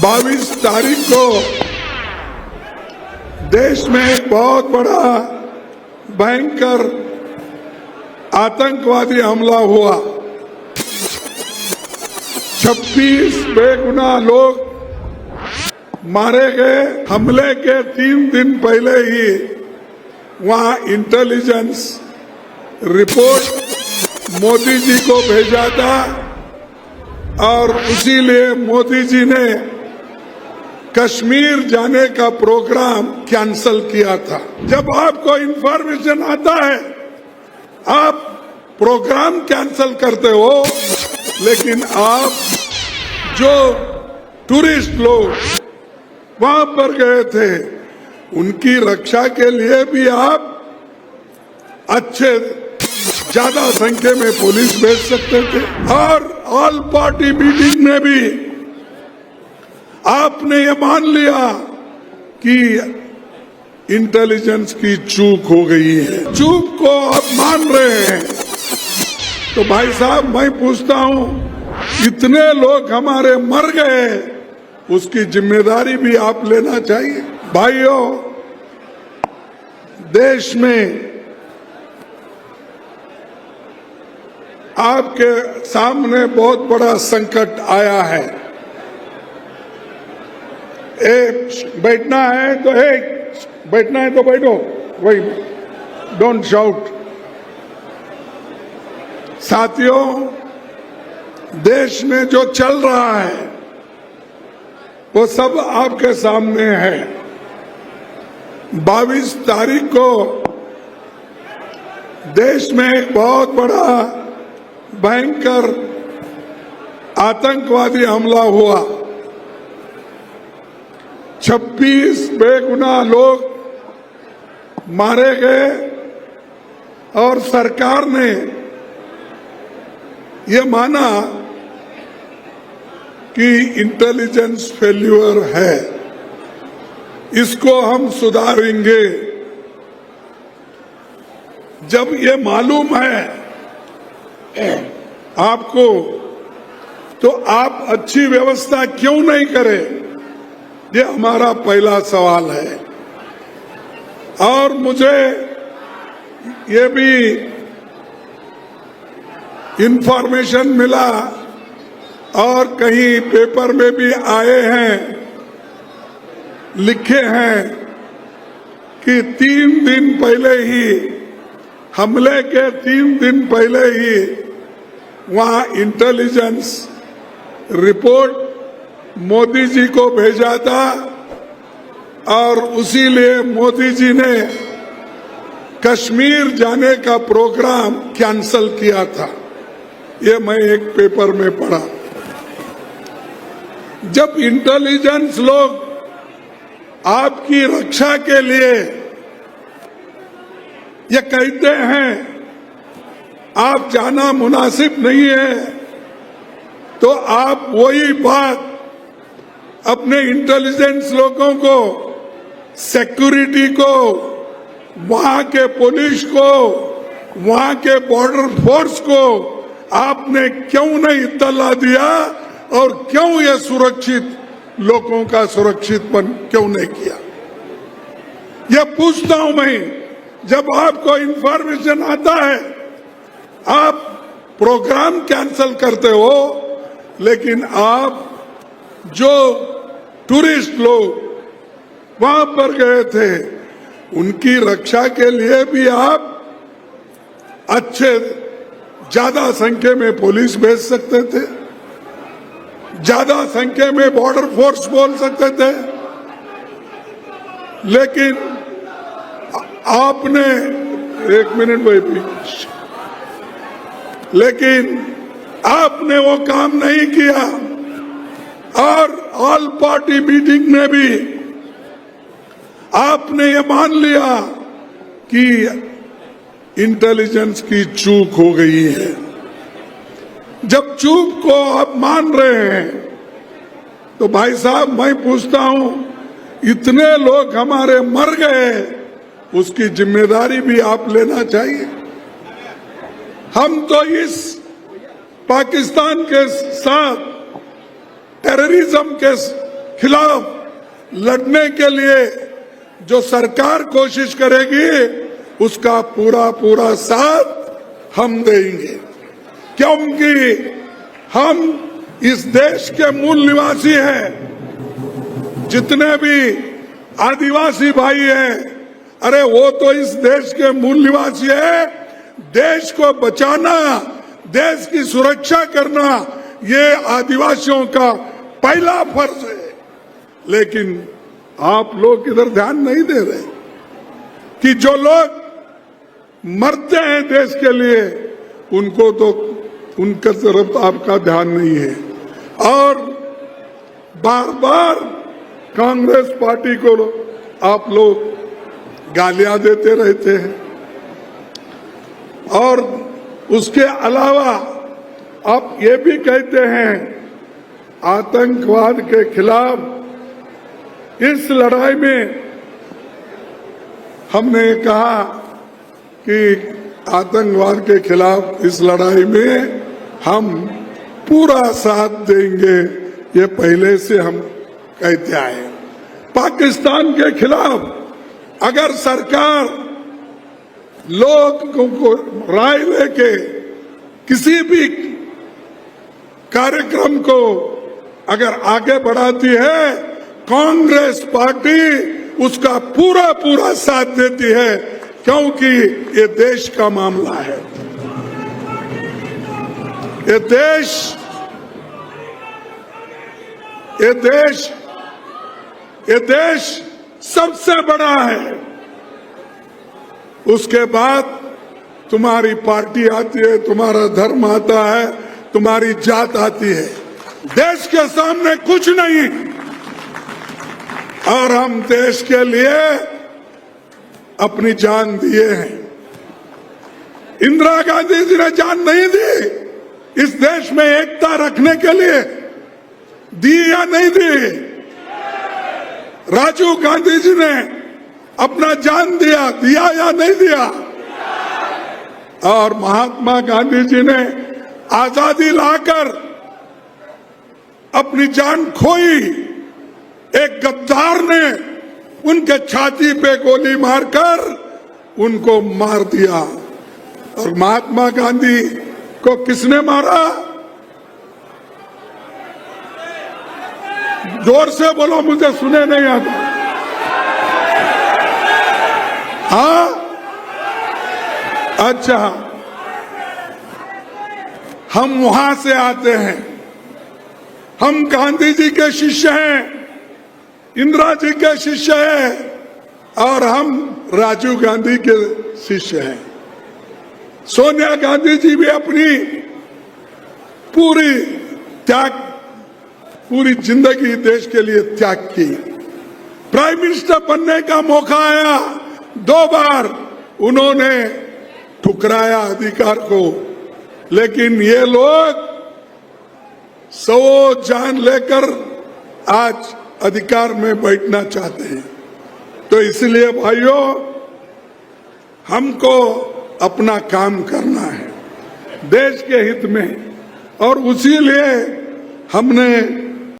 22 तारीख को देश में एक बहुत बड़ा भयंकर आतंकवादी हमला हुआ। 26 बेगुनाह लोग मारे गए। हमले के 3 दिन पहले ही वहां इंटेलिजेंस रिपोर्ट मोदी जी को भेजा था और इसीलिए मोदी जी ने कश्मीर जाने का प्रोग्राम कैंसल किया था। जब आपको इंफॉर्मेशन आता है आप प्रोग्राम कैंसल करते हो, लेकिन आप जो टूरिस्ट लोग वहां पर गए थे उनकी रक्षा के लिए भी आप अच्छे ज्यादा संख्या में पुलिस भेज सकते थे। और ऑल पार्टी मीटिंग में भी आपने ये मान लिया कि इंटेलिजेंस की चूक हो गई है। चूक को आप मान रहे हैं तो भाई साहब मैं पूछता हूं, इतने लोग हमारे मर गए, उसकी जिम्मेदारी भी आप लेना चाहिए। भाइयों, देश में आपके सामने बहुत बड़ा संकट आया है। बैठना है तो बैठना है तो बैठो, वही डोंट शाउट। साथियों, देश में जो चल रहा है वो सब आपके सामने है। 22 तारीख को देश में एक बहुत बड़ा भयंकर आतंकवादी हमला हुआ। 26 बेगुनाह लोग मारे गए और सरकार ने ये माना कि इंटेलिजेंस फेल्यूर है, इसको हम सुधारेंगे। जब ये मालूम है आपको तो आप अच्छी व्यवस्था क्यों नहीं करें? ये हमारा पहला सवाल है। और मुझे ये भी इंफॉर्मेशन मिला और कहीं पेपर में भी आए हैं, लिखे हैं कि 3 दिन पहले ही, हमले के 3 दिन पहले ही वहां इंटेलिजेंस रिपोर्ट मोदी जी को भेजा था और इसीलिए मोदी जी ने कश्मीर जाने का प्रोग्राम कैंसल किया था। ये मैं एक पेपर में पढ़ा। जब इंटेलिजेंस लोग आपकी रक्षा के लिए ये कहते हैं आप जाना मुनासिब नहीं है, तो आप वही बात अपने इंटेलिजेंस लोगों को, सिक्योरिटी को, वहां के पुलिस को, वहां के बॉर्डर फोर्स को आपने क्यों नहीं इत्तला दिया और क्यों ये सुरक्षित लोगों का सुरक्षितपन क्यों नहीं किया? ये पूछता हूं मैं। जब आपको इंफॉर्मेशन आता है आप प्रोग्राम कैंसल करते हो, लेकिन आप जो टूरिस्ट लोग वहां पर गए थे उनकी रक्षा के लिए भी आप अच्छे ज्यादा संख्या में पुलिस भेज सकते थे, ज्यादा संख्या में बॉर्डर फोर्स बोल सकते थे, लेकिन आपने 1 मिनट भाई, लेकिन आपने वो काम नहीं किया। और ऑल पार्टी मीटिंग में भी आपने ये मान लिया कि इंटेलिजेंस की चूक हो गई है। जब चूक को आप मान रहे हैं तो भाई साहब मैं पूछता हूं, इतने लोग हमारे मर गए, उसकी जिम्मेदारी भी आप लेना चाहिए। हम तो इस पाकिस्तान के साथ टेररिज्म के खिलाफ लड़ने के लिए जो सरकार कोशिश करेगी उसका पूरा पूरा साथ हम देंगे, क्योंकि हम इस देश के मूल निवासी हैं। जितने भी आदिवासी भाई हैं, अरे वो तो इस देश के मूल निवासी है। देश को बचाना, देश की सुरक्षा करना, ये आदिवासियों का पहला फर्ज है। लेकिन आप लोग इधर ध्यान नहीं दे रहे कि जो लोग मरते हैं देश के लिए, उनको तो उनके तरफ आपका ध्यान नहीं है। और बार बार कांग्रेस पार्टी को आप लोग गालियां देते रहते हैं। और उसके अलावा आप ये भी कहते हैं आतंकवाद के खिलाफ इस लड़ाई में हमने कहा कि आतंकवाद के खिलाफ इस लड़ाई में हम पूरा साथ देंगे, ये पहले से हम कहते आए। पाकिस्तान के खिलाफ अगर सरकार लोगों को राय लेके किसी भी कार्यक्रम को अगर आगे बढ़ाती है, कांग्रेस पार्टी उसका पूरा पूरा साथ देती है, क्योंकि ये देश का मामला है। ये देश सबसे बड़ा है। उसके बाद तुम्हारी पार्टी आती है, तुम्हारा धर्म आता है, तुम्हारी जात आती है। देश के सामने कुछ नहीं। और हम देश के लिए अपनी जान दिए हैं। इंदिरा गांधी जी ने जान नहीं दी इस देश में एकता रखने के लिए? दी या नहीं दी? राजीव गांधी जी ने अपना जान दिया या नहीं दिया? और महात्मा गांधी जी ने आजादी लाकर अपनी जान खोई। एक गद्दार ने उनके छाती पे गोली मारकर उनको मार दिया। और महात्मा गांधी को किसने मारा? जोर से बोलो, मुझे सुने नहीं आता। हाँ, अच्छा, हम वहां से आते हैं। हम गांधी जी के शिष्य हैं, इंदिरा जी के शिष्य हैं, और हम राजीव गांधी के शिष्य हैं। सोनिया गांधी जी भी अपनी पूरी जिंदगी देश के लिए त्याग की। प्राइम मिनिस्टर बनने का मौका आया, 2 बार उन्होंने ठुकराया अधिकार को। लेकिन ये लोग 100 जान लेकर आज अधिकार में बैठना चाहते हैं। तो इसलिए भाइयों, हमको अपना काम करना है देश के हित में, और उसी लिए हमने